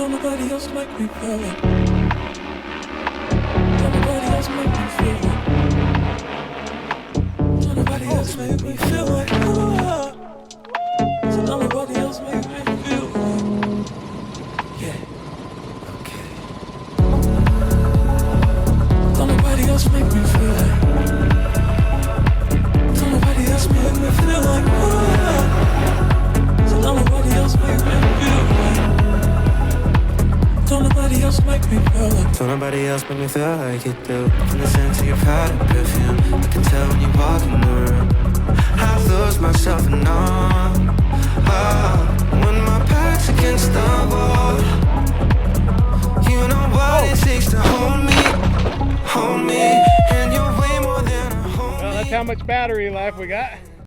Don't nobody else make me feel it. Don't nobody else make me feel it. Don't nobody else make me feel like so don't nobody else make me feel like. Yeah, okay. Don't nobody else make me feel like. Don't nobody else make me feel like. So don't nobody else make me feel like. Don't nobody else make me feel like. Don't nobody else make me feel like you do. From the scent of your powder perfume, I can tell when you walk in the room. I lose myself in awe. When my back's against the wall, you know what it takes to hold me, and you're way more than a homie. Well, that's how much battery life we got.